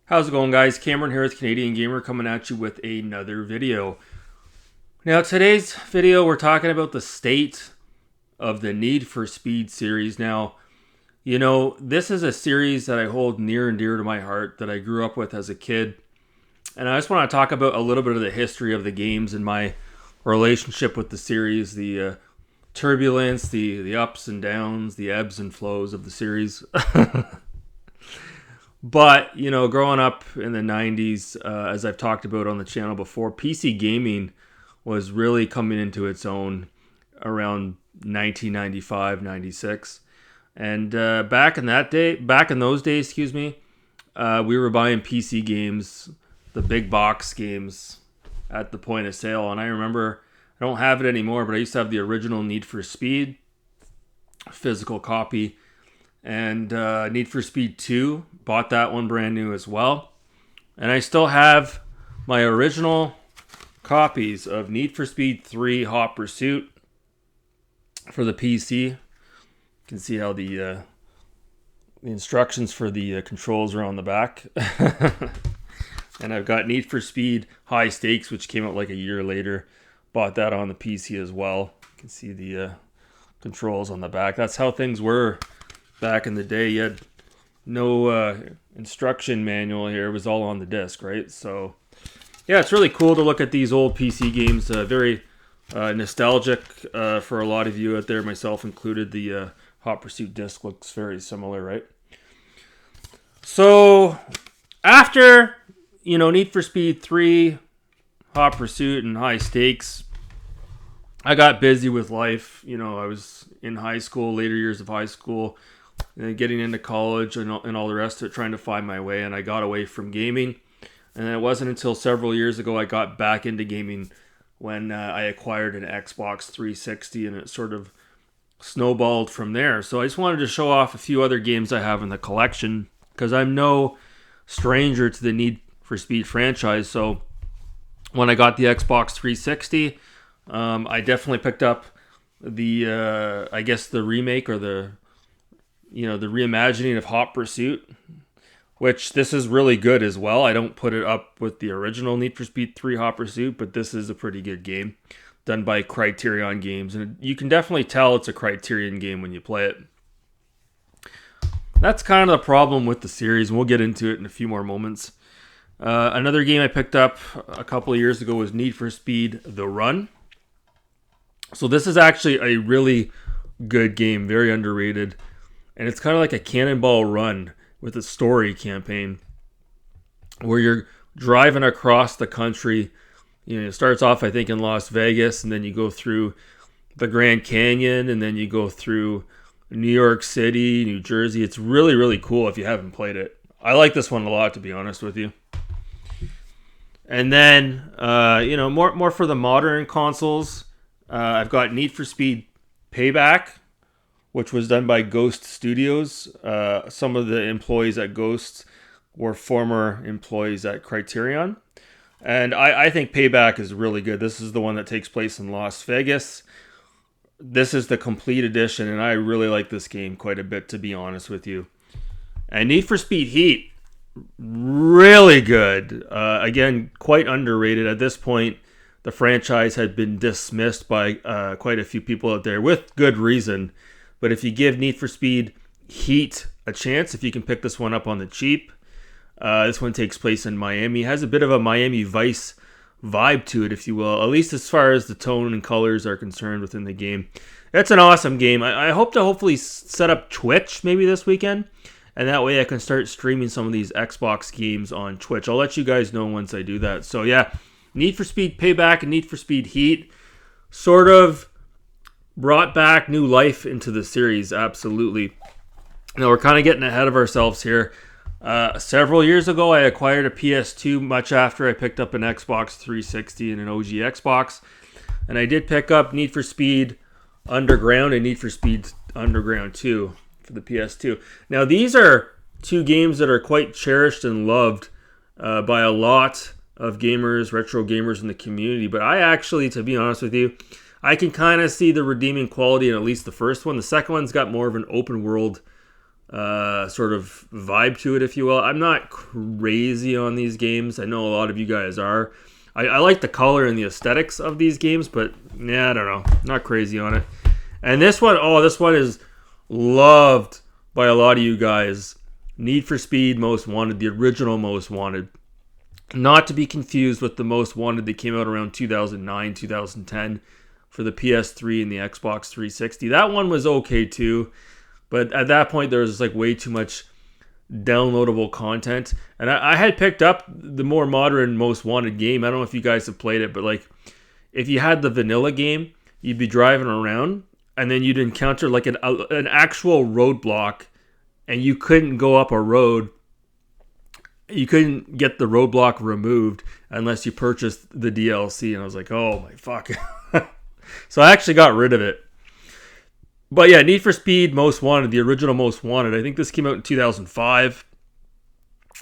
How's it going, guys? Cameron here with Canadian Gamer coming at you with another video. Now, today's video, we're talking about the state of the Need for Speed series. Now, this is a series that I hold near and dear to my heart that I grew up with as a kid. And I just want to talk about a little bit of the history of the games and my relationship with the series, the turbulence, the ups and downs, the ebbs and flows of the series. But, growing up in the 90s, as I've talked about on the channel before, PC gaming was really coming into its own around 1995, 96. And back in those days, we were buying PC games, the big box games at the point of sale. And I remember, I don't have it anymore, but I used to have the original Need for Speed physical copy. And Need for Speed 2, bought that one brand new as well. And I still have my original copies of Need for Speed 3 Hot Pursuit for the PC. You can see how the instructions for the controls are on the back. And I've got Need for Speed High Stakes, which came out like a year later. Bought that on the PC as well. You can see the controls on the back. That's how things were back in the day. You had no instruction manual here. It was all on the disc, right? So, yeah, it's really cool to look at these old PC games. Very nostalgic for a lot of you out there, myself included. The Hot Pursuit disc looks very similar, right? So, after, Need for Speed 3, Hot Pursuit, and High Stakes, I got busy with life. I was in high school, later years of high school, getting into college and all the rest of it, trying to find my way, and I got away from gaming. And it wasn't until several years ago I got back into gaming when I acquired an Xbox 360, and it sort of snowballed from there. So I just wanted to show off a few other games I have in the collection, because I'm no stranger to the Need for Speed franchise. So when I got the Xbox 360, I definitely picked up the remake, or the reimagining of Hot Pursuit, which this is really good as well. I don't put it up with the original Need for Speed 3 Hot Pursuit, but this is a pretty good game done by Criterion Games, and you can definitely tell it's a Criterion game when you play it. That's kind of the problem with the series, and we'll get into it in a few more moments. Another game I picked up a couple of years ago was Need for Speed The Run. So this is actually a really good game, very underrated. And it's kind of like a Cannonball Run with a story campaign where you're driving across the country. It starts off, I think, in Las Vegas, and then you go through the Grand Canyon, and then you go through New York City, New Jersey. It's really, really cool if you haven't played it. I like this one a lot, to be honest with you. And then, more for the modern consoles, I've got Need for Speed Payback, which was done by Ghost Studios. Some of the employees at Ghost were former employees at Criterion. And I think Payback is really good. This is the one that takes place in Las Vegas. This is the complete edition, and I really like this game quite a bit, to be honest with you. And Need for Speed Heat, really good. Again, quite underrated. At this point, the franchise had been dismissed by quite a few people out there with good reason. But if you give Need for Speed Heat a chance, if you can pick this one up on the cheap, this one takes place in Miami. It has a bit of a Miami Vice vibe to it, if you will, at least as far as the tone and colors are concerned within the game. It's an awesome game. I hope to hopefully set up Twitch maybe this weekend, and that way I can start streaming some of these Xbox games on Twitch. I'll let you guys know once I do that. So yeah, Need for Speed Payback and Need for Speed Heat sort of brought back new life into the series, absolutely. Now, we're kind of getting ahead of ourselves here. Several years ago, I acquired a PS2 much after I picked up an Xbox 360 and an OG Xbox. And I did pick up Need for Speed Underground and Need for Speed Underground 2 for the PS2. Now, these are two games that are quite cherished and loved by a lot of gamers, retro gamers in the community. But I actually, to be honest with you, I can kind of see the redeeming quality in at least the first one. The second one's got more of an open world sort of vibe to it, if you will. I'm not crazy on these games. I know a lot of you guys are. I like the color and the aesthetics of these games, but yeah, I don't know. Not crazy on it. And this one is loved by a lot of you guys. Need for Speed Most Wanted, the original Most Wanted. Not to be confused with the Most Wanted that came out around 2009, 2010 for the PS3 and the Xbox 360. That one was okay too, but at that point there was like way too much downloadable content. And I had picked up the more modern Most Wanted game. I don't know if you guys have played it, but like if you had the vanilla game, you'd be driving around and then you'd encounter like an actual roadblock and you couldn't go up a road. You couldn't get the roadblock removed unless you purchased the DLC. And I was like, oh my fuck. So I actually got rid of it. But yeah, Need for Speed Most Wanted, the original Most Wanted. I think this came out in 2005.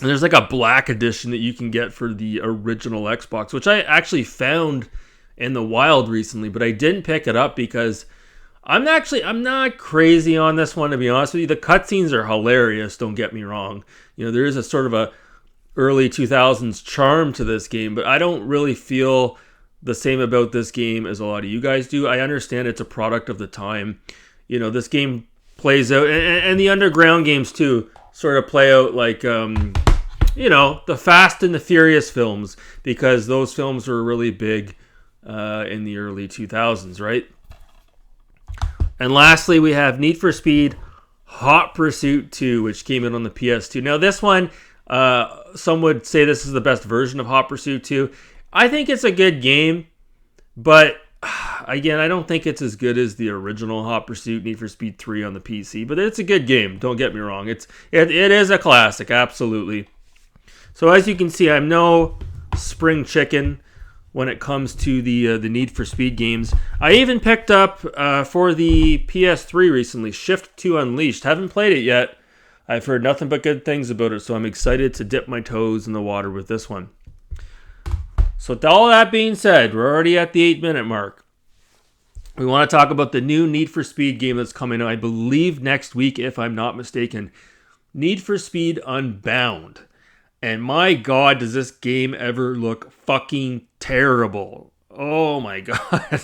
And there's like a black edition that you can get for the original Xbox, which I actually found in the wild recently, but I didn't pick it up because I'm not crazy on this one, to be honest with you. The cutscenes are hilarious, don't get me wrong. You know, there is a sort of a early 2000s charm to this game, but I don't really feel the same about this game as a lot of you guys do. I understand it's a product of the time. You know, this game plays out, and the underground games too sort of play out like, you know, the Fast and the Furious films, because those films were really big in the early 2000s, right? And lastly, we have Need for Speed Hot Pursuit 2, which came in on the PS2. Now, this one, some would say this is the best version of Hot Pursuit 2. I think it's a good game, but again, I don't think it's as good as the original Hot Pursuit Need for Speed 3 on the PC. But it's a good game, don't get me wrong. It is a classic, absolutely. So as you can see, I'm no spring chicken when it comes to the Need for Speed games. I even picked up for the PS3 recently, Shift 2 Unleashed. Haven't played it yet. I've heard nothing but good things about it, so I'm excited to dip my toes in the water with this one. So with all that being said, we're already at the 8-minute mark. We want to talk about the new Need for Speed game that's coming out, I believe next week, if I'm not mistaken. Need for Speed Unbound. And my God, does this game ever look fucking terrible. Oh my God.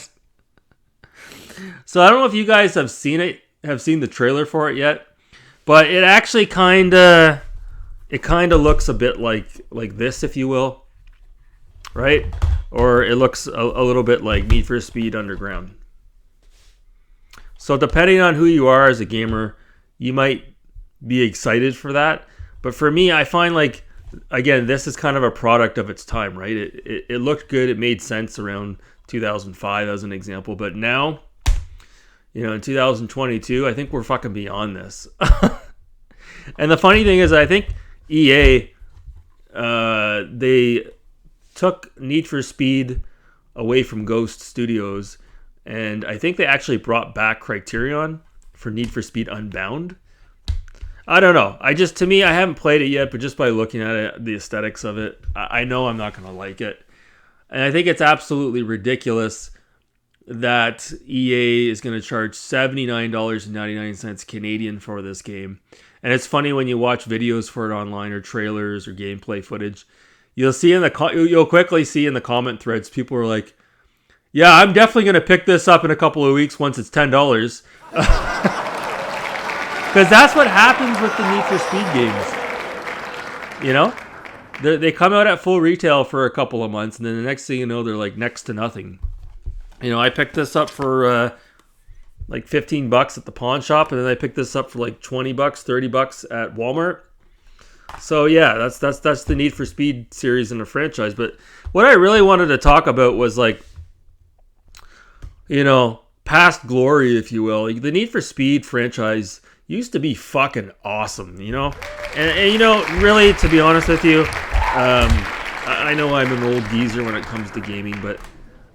So I don't know if you guys have seen the trailer for it yet, but it actually kind of looks a bit like this, if you will. Right? Or it looks a little bit like Need for Speed Underground. So depending on who you are as a gamer, you might be excited for that. But for me, I find like, again, this is kind of a product of its time, right? It looked good. It made sense around 2005 as an example. But now, you know, in 2022, I think we're fucking beyond this. And the funny thing is, I think EA, they took Need for Speed away from Ghost Studios, and I think they actually brought back Criterion for Need for Speed Unbound. I don't know. To me, I haven't played it yet, but just by looking at it, the aesthetics of it, I know I'm not going to like it. And I think it's absolutely ridiculous that EA is going to charge $79.99 Canadian for this game. And it's funny when you watch videos for it online or trailers or gameplay footage. You'll quickly see in the comment threads, people are like, yeah, I'm definitely going to pick this up in a couple of weeks once it's $10. Because that's what happens with the Need for Speed games. You know? They come out at full retail for a couple of months, and then the next thing you know, they're like next to nothing. You know, I picked this up for like $15 at the pawn shop, and then I picked this up for like $20, $30 at Walmart. So yeah, that's the Need for Speed series in a franchise. But what I really wanted to talk about was like, you know, past glory, if you will. The Need for Speed franchise used to be fucking awesome, you know? And you know, really, to be honest with you, I know I'm an old geezer when it comes to gaming, but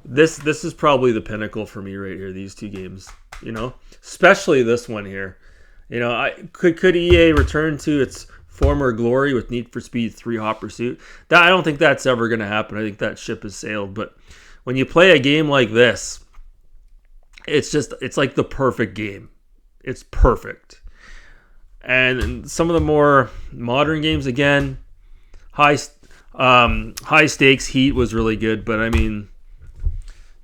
this is probably the pinnacle for me right here, these two games, you know? Especially this one here. You know, could EA return to its former glory with Need for Speed 3 Hot Pursuit? I don't think that's ever going to happen. I think that ship has sailed. But when you play a game like this, it's like the perfect game. It's perfect. And some of the more modern games, again, high stakes Heat was really good, but I mean,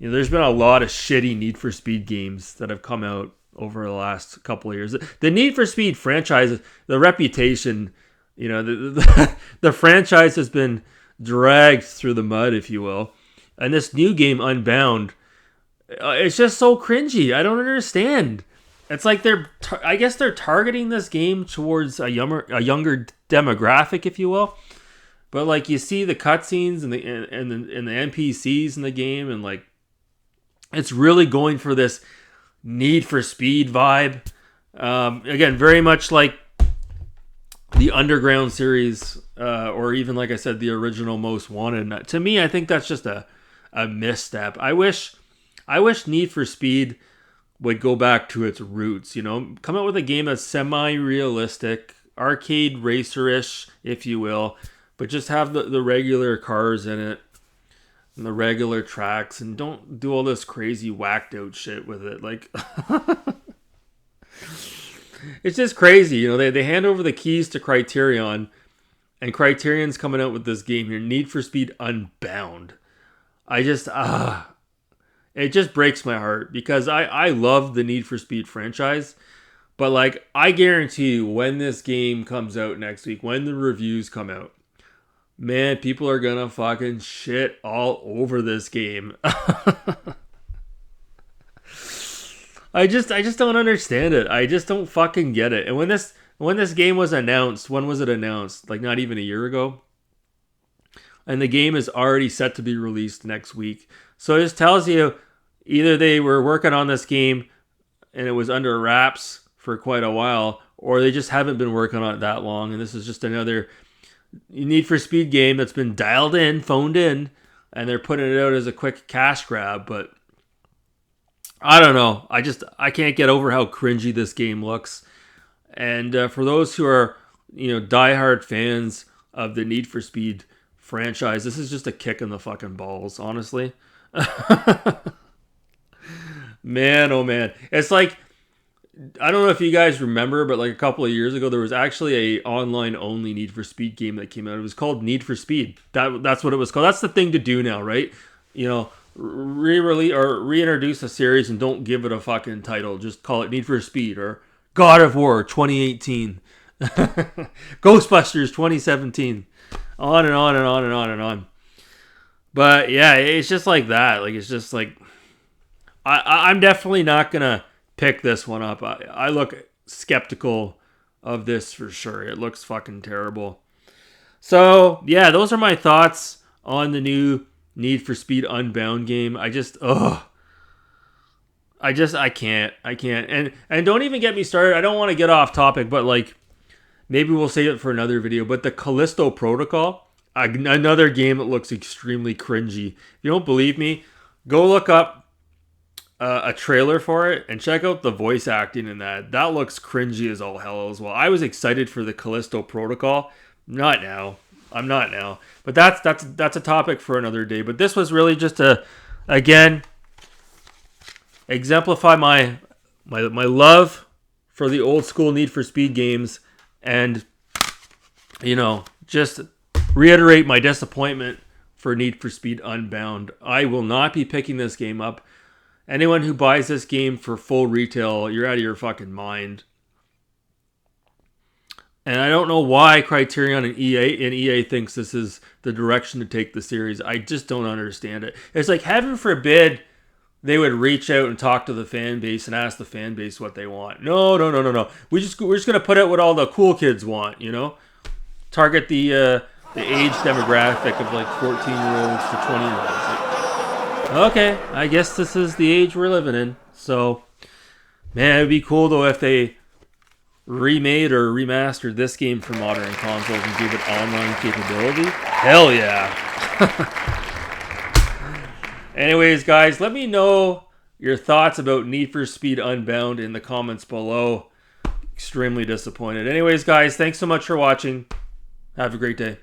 there's been a lot of shitty Need for Speed games that have come out over the last couple of years. The Need for Speed franchise, the reputation, the franchise has been dragged through the mud, if you will. And this new game, Unbound, it's just so cringy. I don't understand. It's like I guess they're targeting this game towards a younger demographic, if you will. But like you see the cutscenes and the NPCs in the game, and like it's really going for this Need for Speed vibe. Again, very much like the Underground series, or even like I said, the original Most Wanted. To me, I think that's just a misstep. I wish Need for Speed would go back to its roots, come out with a game that's semi-realistic, arcade racer-ish, if you will, but just have the regular cars in it and the regular tracks, and don't do all this crazy whacked out shit with it. Like, it's just crazy. They hand over the keys to Criterion, and Criterion's coming out with this game here, Need for Speed Unbound. It just breaks my heart, because I love the Need for Speed franchise. But like, I guarantee you, when this game comes out next week, when the reviews come out, man, people are gonna fucking shit all over this game. I just don't understand it. I just don't fucking get it. And when this game was announced, when was it announced? Like, not even a year ago. And the game is already set to be released next week. So it just tells you either they were working on this game and it was under wraps for quite a while, or they just haven't been working on it that long, and this is just another Need for Speed game that's been dialed in, phoned in, and they're putting it out as a quick cash grab. But I don't know. I can't get over how cringy this game looks. And for those who are, diehard fans of the Need for Speed franchise, this is just a kick in the fucking balls, honestly. Man, oh man. It's like, I don't know if you guys remember, but like a couple of years ago, there was actually a online only Need for Speed game that came out. It was called Need for Speed. That's what it was called. That's the thing to do now, right? Re-release or reintroduce a series and don't give it a fucking title. Just call it Need for Speed or God of War 2018, Ghostbusters 2017, on and on and on and on and on. But yeah, it's just like that. Like, it's just like, I'm definitely not gonna pick this one up. I look skeptical of this for sure. It looks fucking terrible. So yeah, those are my thoughts on the new Need for Speed Unbound game. I can't. And don't even get me started. I don't want to get off topic, but like, maybe we'll save it for another video. But the Callisto Protocol, another game that looks extremely cringy. If you don't believe me, go look up a trailer for it and check out the voice acting in that. That looks cringy as all hell as well. I was excited for the Callisto Protocol. Not now. I'm not now. But that's a topic for another day. But this was really just to, again, exemplify my love for the old school Need for Speed games, and just reiterate my disappointment for Need for Speed Unbound. I will not be picking this game up. Anyone who buys this game for full retail, you're out of your fucking mind. And I don't know why Criterion and EA thinks this is the direction to take the series. I just don't understand it. It's like, heaven forbid they would reach out and talk to the fan base and ask the fan base what they want. No. We're just gonna put out what all the cool kids want, Target the age demographic of like 14-year-olds to 20-year-olds. Like, okay, I guess this is the age we're living in. So, man, it'd be cool though if they remade or remastered this game for modern consoles and gave it online capability. Hell yeah. Anyways, guys, let me know your thoughts about Need for Speed Unbound in the comments below. Extremely disappointed. Anyways, guys, thanks so much for watching. Have a great day.